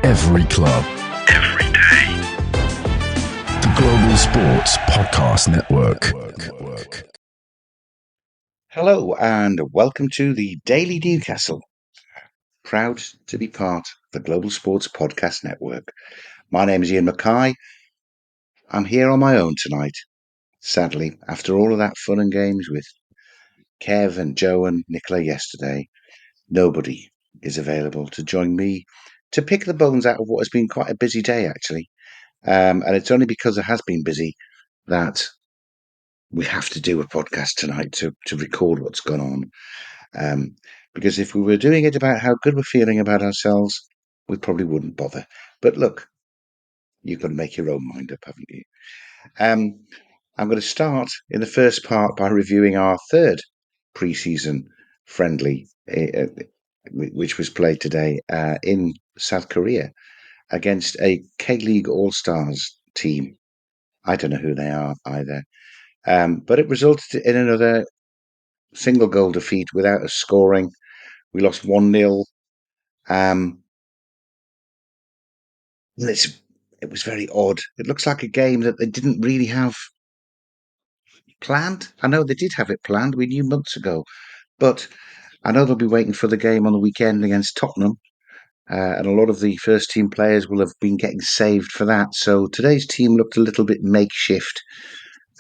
Every club. Every day. The Global Sports Podcast Network. Hello and welcome to the Daily Newcastle. Proud to be part of the Global Sports Podcast Network. My name is Iain Mackay. I'm here on my own tonight. Sadly, after all of that fun and games with Kev and Joe and Nicola yesterday, nobody is available to join me to pick the bones out of what has been quite a busy day, actually. And it's only because it has been busy that we have to do a podcast tonight to record what's gone on. Because if we were doing it about how good we're feeling about ourselves, we probably wouldn't bother. But look, you've got to make your own mind up, haven't you? I'm going to start in the first part by reviewing our third pre-season friendly, which was played today in South Korea against a K League Allstars team. I don't know who they are either. But it resulted in another single goal defeat without us scoring. We lost 1-0. It was very odd. It looks like a game that they didn't really have planned. I know they did have it planned. We knew months ago. But I know they'll be waiting for the game on the weekend against Tottenham. And a lot of the first team players will have been getting saved for that. So today's team looked a little bit makeshift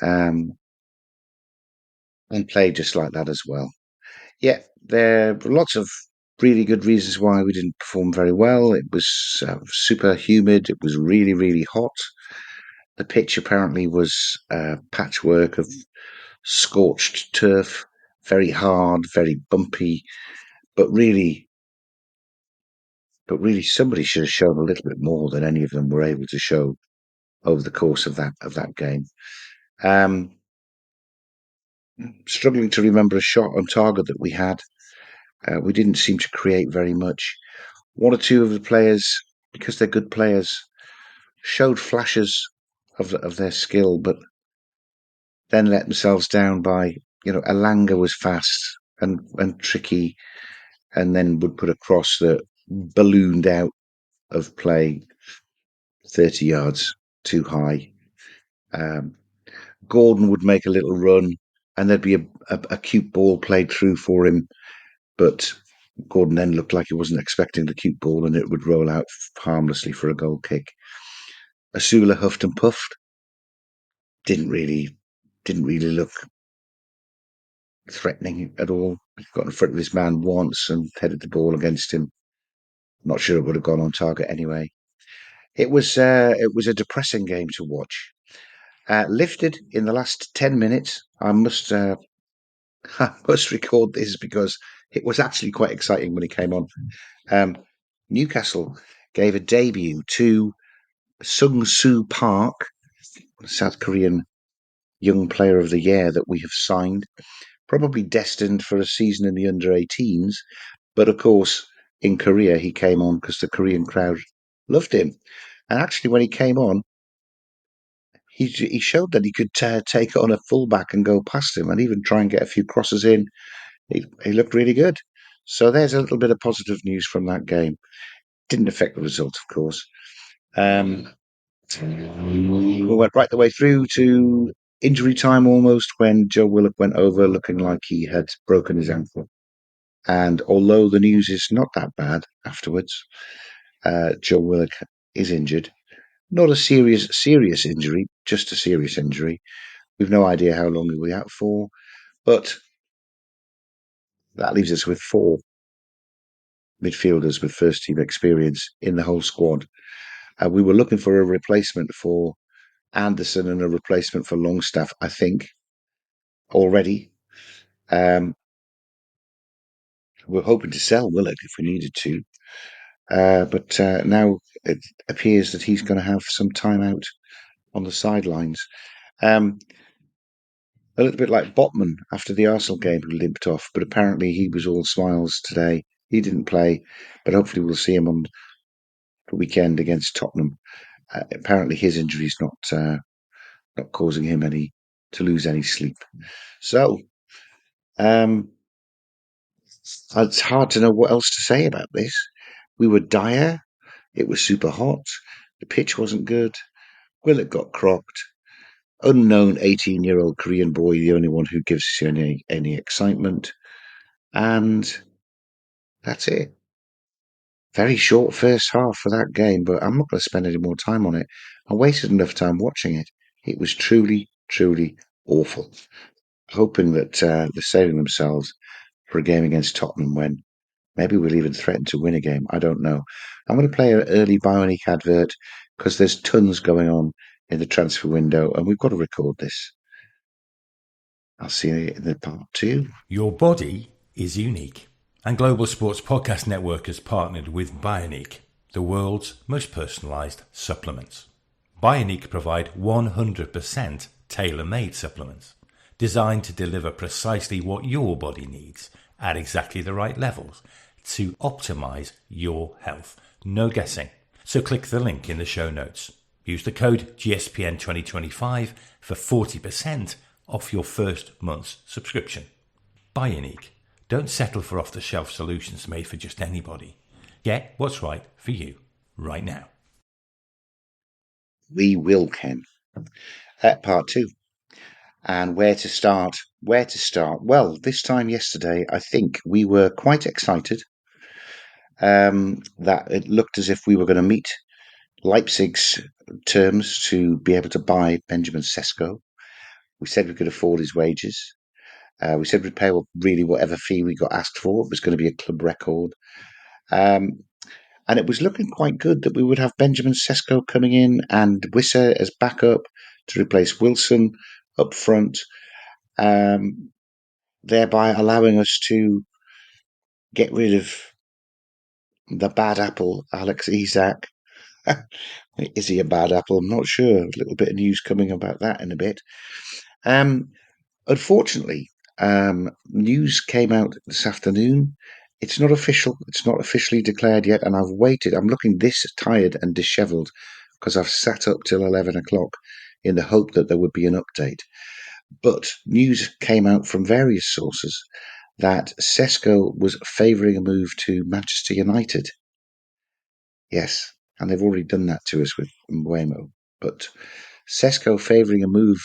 and played just like that as well. Yeah, there were lots of really good reasons why we didn't perform very well. It was super humid. It was really, really hot. The pitch apparently was a patchwork of scorched turf, very hard, very bumpy, but really somebody should have shown a little bit more than any of them were able to show over the course of that game. Struggling to remember a shot on target that we had. We didn't seem to create very much. One or two of the players, because they're good players, showed flashes of their skill, but then let themselves down by, Alanga was fast and tricky, and then would put a cross that ballooned out of play 30 yards too high. Gordon would make a little run, and there'd be a cute ball played through for him, but Gordon then looked like he wasn't expecting the cute ball, and it would roll out harmlessly for a goal kick. Asula huffed and puffed. Didn't really look threatening at all. He got in front of his man once and headed the ball against him. Not sure it would have gone on target anyway. It was a depressing game to watch. Lifted in the last 10 minutes. I must record this because it was actually quite exciting when he came on. Newcastle gave a debut to Sung-Soo Park, South Korean young player of the year that we have signed, probably destined for a season in the under-18s. But of course, in Korea, he came on because the Korean crowd loved him. And actually, when he came on, he showed that he could take on a fullback and go past him and even try and get a few crosses in. He looked really good. So there's a little bit of positive news from that game. Didn't affect the result, of course. We went right the way through to injury time almost when Joe Willock went over looking like he had broken his ankle. And although the news is not that bad afterwards, Joe Willock is injured. Not a serious injury, just a serious injury. We've no idea how long he'll be out for, but that leaves us with 4 midfielders with first team experience in the whole squad. We were looking for a replacement for Anderson and a replacement for Longstaff, I think, already. We're hoping to sell Willock if we needed to. But now it appears that he's going to have some time out on the sidelines. A little bit like Botman after the Arsenal game, who limped off, but apparently he was all smiles today. He didn't play, but hopefully we'll see him on the weekend against Tottenham. Apparently his injury is not causing him to lose any sleep. So it's hard to know what else to say about this. We were dire. It was super hot. The pitch wasn't good. Willock got crocked. Unknown 18-year-old Korean boy, the only one who gives you any excitement. And that's it. Very short first half for that game, but I'm not going to spend any more time on it. I wasted enough time watching it. It was truly, truly awful. Hoping that they're saving themselves for a game against Tottenham when maybe we'll even threaten to win a game. I don't know. I'm going to play an early Bioniq advert because there's tons going on in the transfer window and we've got to record this. I'll see you in the part 2. Your body is unique. And Global Sports Podcast Network has partnered with Bioniq, the world's most personalised supplements. Bioniq provide 100% tailor-made supplements designed to deliver precisely what your body needs at exactly the right levels to optimise your health. No guessing. So click the link in the show notes. Use the code GSPN2025 for 40% off your first month's subscription. Bioniq. Don't settle for off-the-shelf solutions made for just anybody. Get what's right for you right now. We will, Ken. Part 2. And where to start? Well, this time yesterday, I think we were quite excited that it looked as if we were going to meet Leipzig's terms to be able to buy Benjamin Sesko. We said we could afford his wages. We said we'd pay really whatever fee we got asked for. It was going to be a club record. And it was looking quite good that we would have Benjamin Sesko coming in and Wissa as backup to replace Wilson up front, thereby allowing us to get rid of the bad apple, Alex Isak. Is he a bad apple? I'm not sure. A little bit of news coming about that in a bit. Unfortunately, news came out this afternoon. It's not official. It's not officially declared yet, and I've waited. I'm looking this tired and dishevelled because I've sat up till 11 o'clock in the hope that there would be an update. But news came out from various sources that Sesko was favouring a move to Manchester United. Yes, and they've already done that to us with Mbeumo. But Sesko favouring a move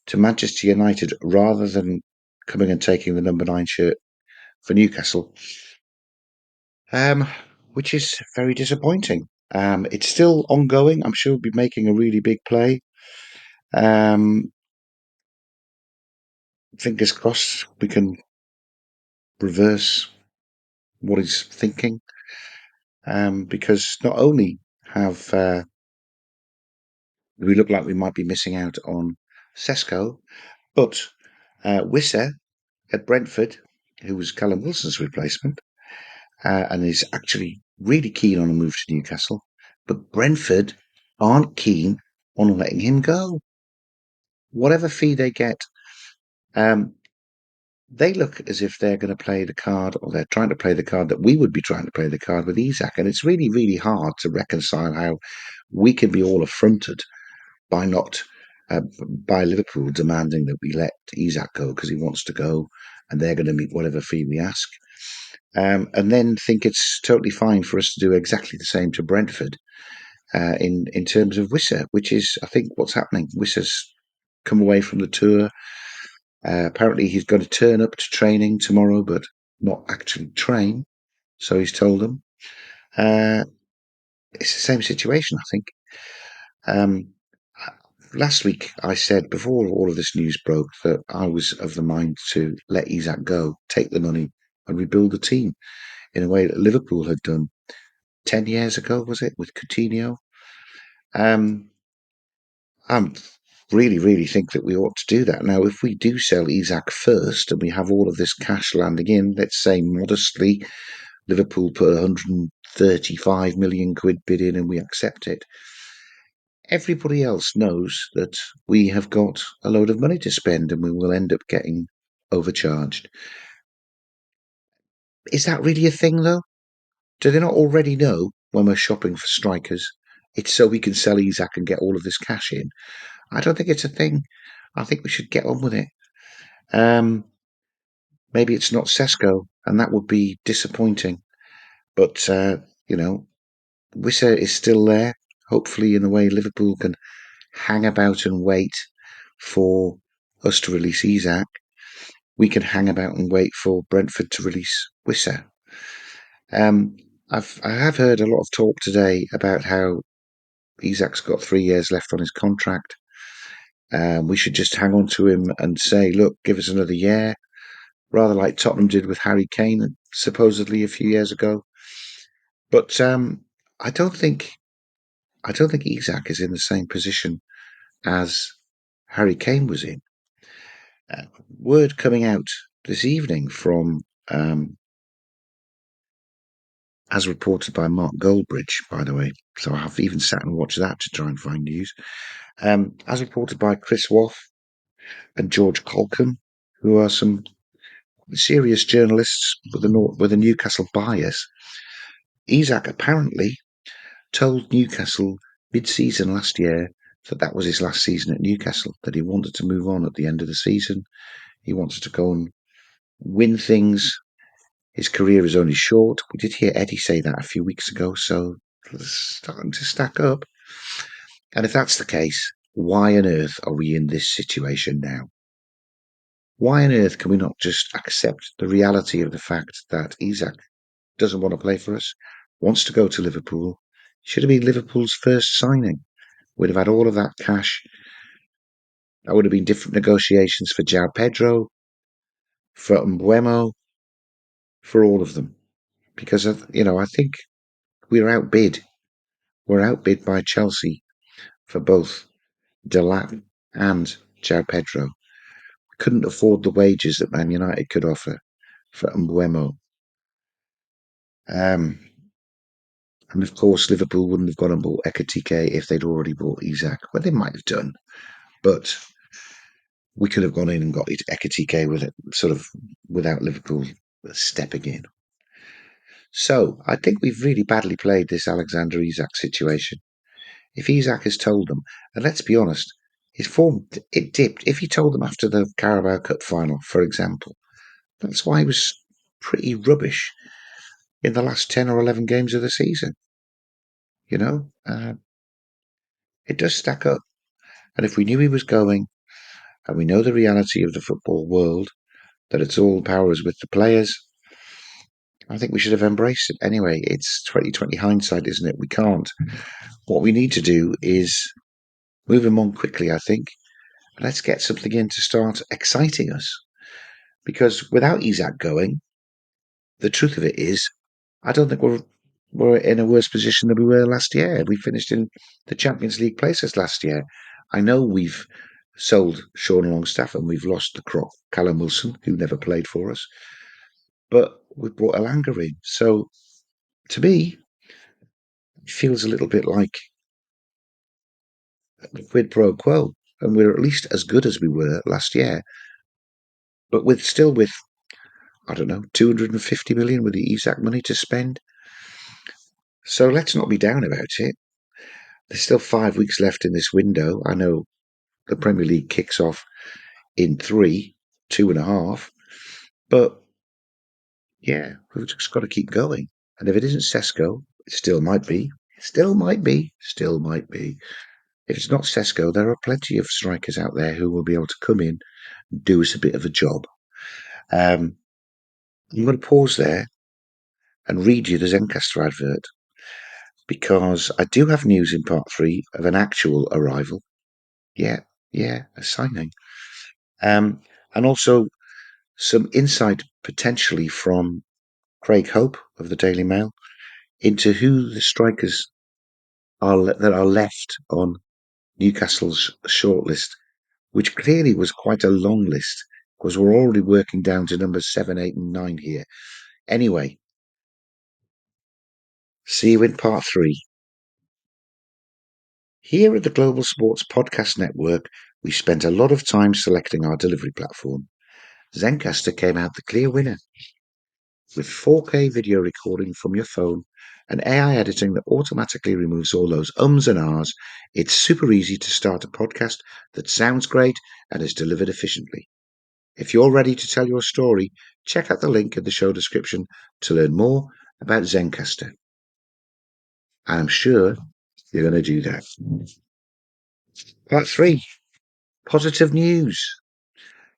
to Manchester United rather than coming and taking the number 9 shirt for Newcastle, which is very disappointing. It's still ongoing. I'm sure he'll be making a really big play. Fingers crossed we can reverse what he's thinking, because not only have we look like we might be missing out on Sesko, but Wissa at Brentford, who was Callum Wilson's replacement, and is actually really keen on a move to Newcastle, but Brentford aren't keen on letting him go. Whatever fee they get, they look as if they're going to play the card, or they're trying to play the card that we would be trying to play the card with Isak. And it's really, really hard to reconcile how we can be all affronted by not by Liverpool demanding that we let Isak go because he wants to go, and they're going to meet whatever fee we ask. And then think it's totally fine for us to do exactly the same to Brentford in terms of Wissa, which is, I think, what's happening. Wissa's come away from the tour. Apparently, he's going to turn up to training tomorrow, but not actually train. So he's told them. It's the same situation, I think. Last week, I said, before all of this news broke, that I was of the mind to let Isak go, take the money, and rebuild the team in a way that Liverpool had done 10 years ago, was it, with Coutinho? I really, really think that we ought to do that. Now, if we do sell Isak first and we have all of this cash landing in, let's say modestly, Liverpool put 135 million quid bid in and we accept it, everybody else knows that we have got a load of money to spend and we will end up getting overcharged. Is that really a thing, though? Do they not already know when we're shopping for strikers, it's so we can sell Isak and get all of this cash in? I don't think it's a thing. I think we should get on with it. Maybe it's not Sesko, and that would be disappointing. But, Wissa is still there. Hopefully, in a way, Liverpool can hang about and wait for us to release Isak. We can hang about and wait for Brentford to release Wissa. Um, I have heard a lot of talk today about how Isak's got 3 years left on his contract. We should just hang on to him and say, look, give us another year, rather like Tottenham did with Harry Kane supposedly a few years ago. But I don't think Isak is in the same position as Harry Kane was in. Word coming out this evening from, as reported by Mark Goldbridge, by the way, so I've even sat and watched that to try and find news. As reported by Chris Woff and George Colcom, who are some serious journalists with a Newcastle bias, Isak apparently told Newcastle mid-season last year that was his last season at Newcastle, that he wanted to move on at the end of the season. He wanted to go and win things. His career is only short. We did hear Eddie say that a few weeks ago, so it's starting to stack up. And if that's the case, why on earth are we in this situation now? Why on earth can we not just accept the reality of the fact that Isak doesn't want to play for us, wants to go to Liverpool? Should have been Liverpool's first signing. We'd have had all of that cash. That would have been different negotiations for João Pedro, for Mbuemo, for all of them. Because, I think we're outbid. We're outbid by Chelsea for both Delap and João Pedro. We couldn't afford the wages that Man United could offer for Mbuemo. And of course, Liverpool wouldn't have gone and bought Ekitike if they'd already bought Isak. Well, they might have done, but we could have gone in and got Ekitike with it, sort of without Liverpool stepping in. So I think we've really badly played this Alexander Isak situation. If Isak has told them, and let's be honest, his form, it dipped. If he told them after the Carabao Cup final, for example, that's why he was pretty rubbish in the last 10 or 11 games of the season. It does stack up. And if we knew he was going, and we know the reality of the football world, that it's all powers with the players, I think we should have embraced it. Anyway, it's 2020 hindsight, isn't it? We can't. What we need to do is move him on quickly, I think. Let's get something in to start exciting us. Because without Isak going, the truth of it is, I don't think we're in a worse position than we were last year. We finished in the Champions League places last year. I know we've sold Sean Longstaff and we've lost the croc Callum Wilson, who never played for us, but we've brought Elanga in. So to me, it feels a little bit like quid pro quo, and we're at least as good as we were last year, but with I don't know 250 million with the Isak money to spend. So let's not be down about it. There's still 5 weeks left in this window. I know the Premier League kicks off in 2.5, but yeah, we've just got to keep going. And if it isn't Sesko, it still might be. Still might be. Still might be. If it's not Sesko, there are plenty of strikers out there who will be able to come in and do us a bit of a job. I'm going to pause there and read you the Zencastr advert because I do have news in part 3 of an actual arrival. Yeah, a signing. And also some insight potentially from Craig Hope of the Daily Mail into who the strikers are that are left on Newcastle's shortlist, which clearly was quite a long list because we're already working down to numbers 7, 8, and 9 here. Anyway, see you in part 3. Here at the Global Sports Podcast Network, we spent a lot of time selecting our delivery platform. Zencastr came out the clear winner. With 4K video recording from your phone and AI editing that automatically removes all those ums and ahs, it's super easy to start a podcast that sounds great and is delivered efficiently. If you're ready to tell your story, check out the link in the show description to learn more about Zencastr. And I'm sure you're going to do that. Part 3, positive news.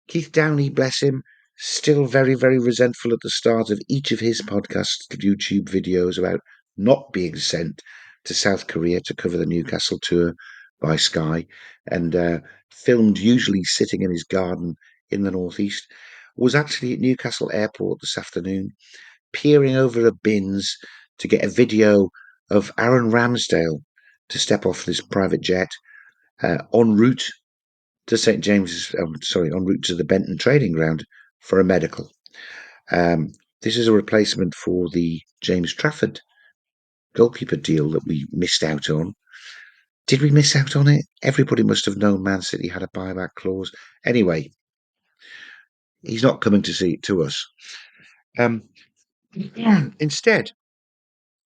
Keith Downey, bless him, still very, very resentful at the start of each of his podcast YouTube videos about not being sent to South Korea to cover the Newcastle tour by Sky, and filmed usually sitting in his garden in the northeast, was actually at Newcastle Airport this afternoon, peering over the bins to get a video of Aaron Ramsdale to step off this private jet en route to St James's, en route to the Benton Training Ground for a medical. This is a replacement for the James Trafford goalkeeper deal that we missed out on. Did we miss out on it? Everybody must have known Man City had a buyback clause. Anyway, he's not coming to see it to us. Instead,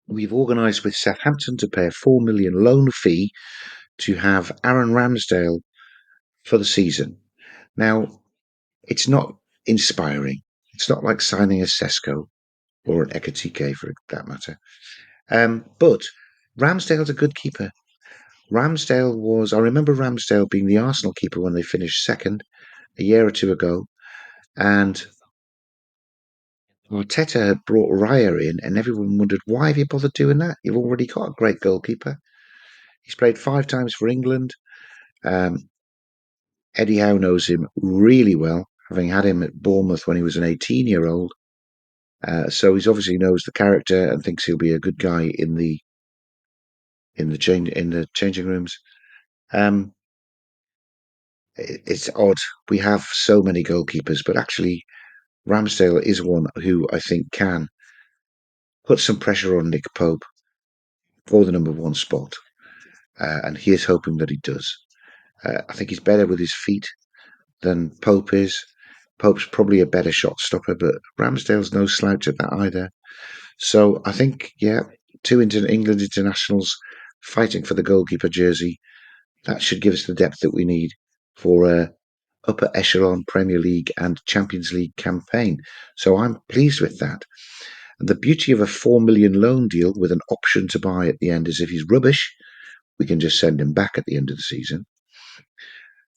we've organised with Southampton to pay a £4 million loan fee to have Aaron Ramsdale for the season. Now, it's not inspiring. It's not like signing a Sesko or an Ekatike for that matter. But Ramsdale's a good keeper. I remember Ramsdale being the Arsenal keeper when they finished second a year or two ago. And Arteta had brought Raya in, and everyone wondered, why have you bothered doing that? You've already got a great goalkeeper. He's played 5 times for England. Eddie Howe knows him really well, having had him at Bournemouth when he was an 18-year-old. So he obviously knows the character and thinks he'll be a good guy in the changing rooms. It's odd. We have so many goalkeepers, but actually Ramsdale is one who I think can put some pressure on Nick Pope for the number 1 spot, and he is hoping that he does. I think he's better with his feet than Pope is. Pope's probably a better shot stopper, but Ramsdale's no slouch at that either. So I think, 2 England internationals fighting for the goalkeeper jersey, that should give us the depth that we need for a upper echelon Premier League and Champions League campaign. So I'm pleased with that. And the beauty of a £4 million loan deal with an option to buy at the end is if he's rubbish, we can just send him back at the end of the season.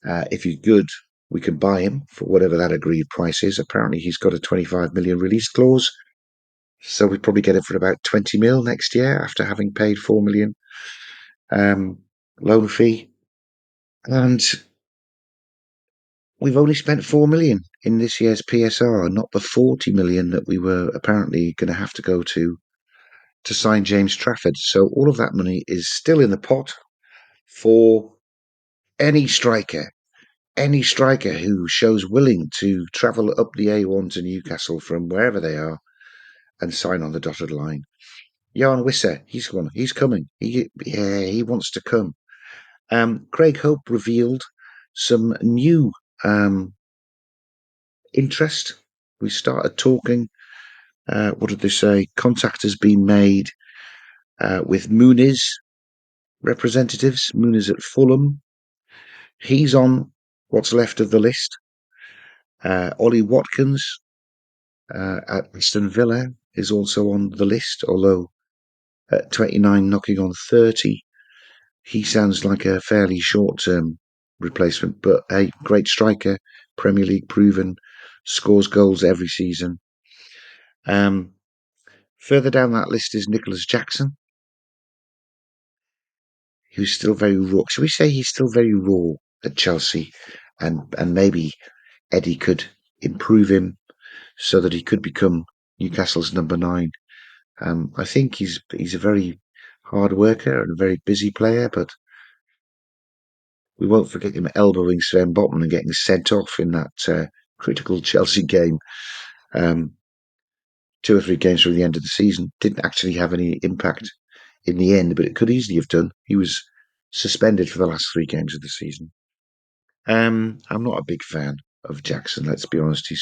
If he's good, we can buy him for whatever that agreed price is. Apparently he's got a 25 million release clause. So we'd probably get it for about 20 mil next year after having paid 4 million loan fee. And we've only spent 4 million in this year's PSR, not the 40 million that we were apparently going to have to go to sign James Trafford. So all of that money is still in the pot for any striker who shows willing to travel up the A1 to Newcastle from wherever they are and sign on the dotted line. Jan Wissa, he's coming. He wants to come. Craig Hope revealed some new interest. We started talking. What did they say? Contact has been made with Muniz representatives. Muniz at Fulham. He's on what's left of the list. Ollie Watkins at Aston Villa is also on the list, although at 29 knocking on 30, he sounds like a fairly short-term replacement, but a great striker, Premier League proven, scores goals every season. Further down that list is Nicholas Jackson, who's still very raw. Shall we say he's still very raw at Chelsea, and maybe Eddie could improve him so that he could become Newcastle's number 9. I think he's a very hard worker and a very busy player, but we won't forget him elbowing Sven Botman and getting sent off in that critical Chelsea game 2 or 3 games from the end of the season. Didn't actually have any impact in the end, but it could easily have done. He was suspended for the last 3 games of the season. I'm not a big fan of Jackson, let's be honest.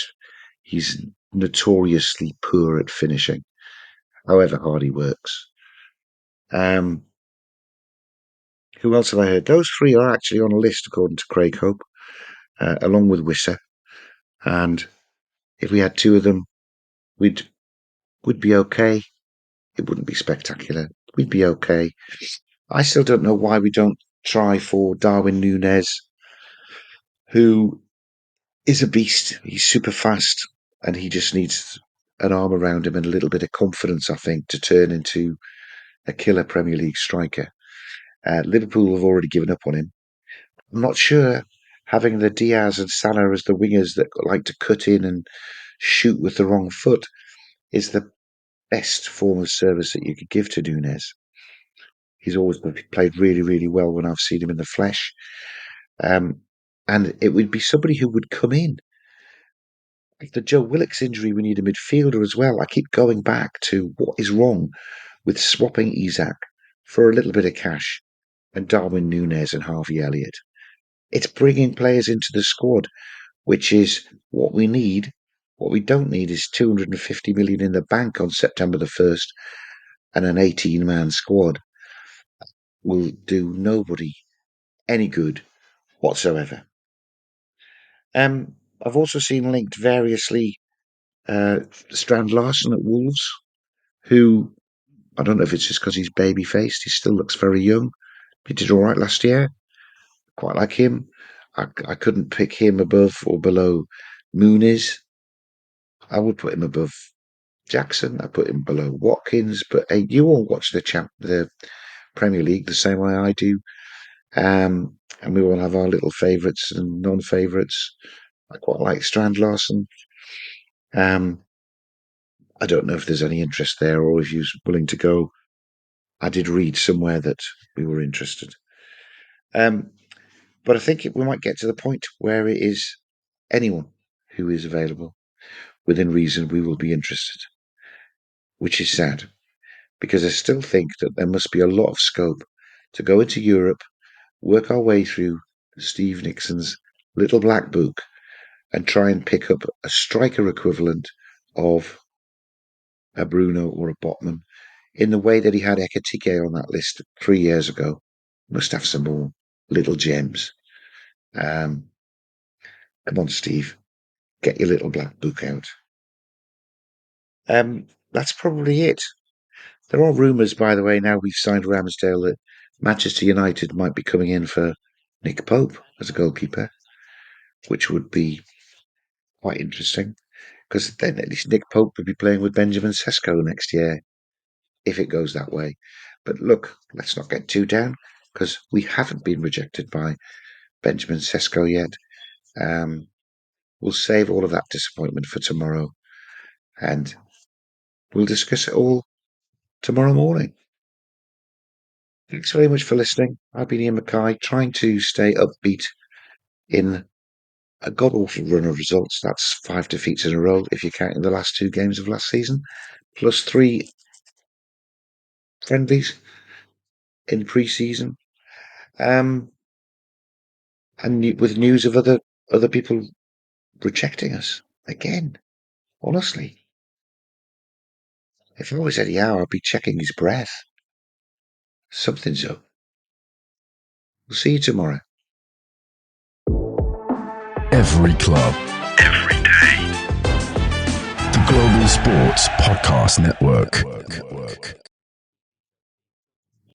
He's notoriously poor at finishing, however hard he works. Who else have I heard? Those 3 are actually on a list, according to Craig Hope, along with Wissa. And if we had 2 of them, we'd be okay. It wouldn't be spectacular. we'd be okay. I still don't know why we don't try for Darwin Núñez, who is a beast. He's super fast, and he just needs an arm around him and a little bit of confidence, I think, to turn into a killer Premier League striker. Liverpool have already given up on him. I'm not sure having the Diaz and Salah as the wingers that like to cut in and shoot with the wrong foot is the best form of service that you could give to Núñez. He's always played really, really well when I've seen him in the flesh. And it would be somebody who would come in. Like the Joe Willock's injury, we need a midfielder as well. I keep going back to what is wrong with swapping Isak for a little bit of cash and Darwin Núñez and Harvey Elliott. It's bringing players into the squad, which is what we need. What we don't need is 250 million in the bank on September the 1st and an 18-man squad. Will do nobody any good whatsoever. I've also seen linked variously Strand Larsen at Wolves, who I don't know if it's just because he's baby-faced. He still looks very young. He did all right last year. Quite like him. I couldn't pick him above or below Muniz. I would put him above Jackson. I put him below Watkins. But hey, you all watch the Premier League the same way I do. And we all have our little favourites and non-favourites. I quite like Strand Larsen. I don't know if there's any interest there or if you're willing to go. I did read somewhere that we were interested. But I think we might get to the point where it is anyone who is available. Within reason, we will be interested, which is sad because I still think that there must be a lot of scope to go into Europe, work our way through Steve Nixon's little black book and try and pick up a striker equivalent of a Bruno or a Botman in the way that he had Ekitike on that list 3 years ago. Must have some more little gems. Come on, Steve, get your little black book out. That's probably it. There are rumours, by the way, now we've signed Ramsdale, that Manchester United might be coming in for Nick Pope as a goalkeeper, which would be quite interesting, because then at least Nick Pope would be playing with Benjamin Sesko next year, if it goes that way. But look, let's not get too down, because we haven't been rejected by Benjamin Sesko yet. We'll save all of that disappointment for tomorrow, and we'll discuss it all tomorrow morning. Thanks very much for listening. I've been Iain Mackay, trying to stay upbeat in a god-awful run of results. That's 5 defeats in a row, if you're counting the last 2 games of last season, plus 3 friendlies in pre-season. And with news of other people rejecting us again. Honestly, if I was Eddie Howe, I'd be checking his breath. Something's up. We'll see you tomorrow. Every club, every day. The Global Sports Podcast Network.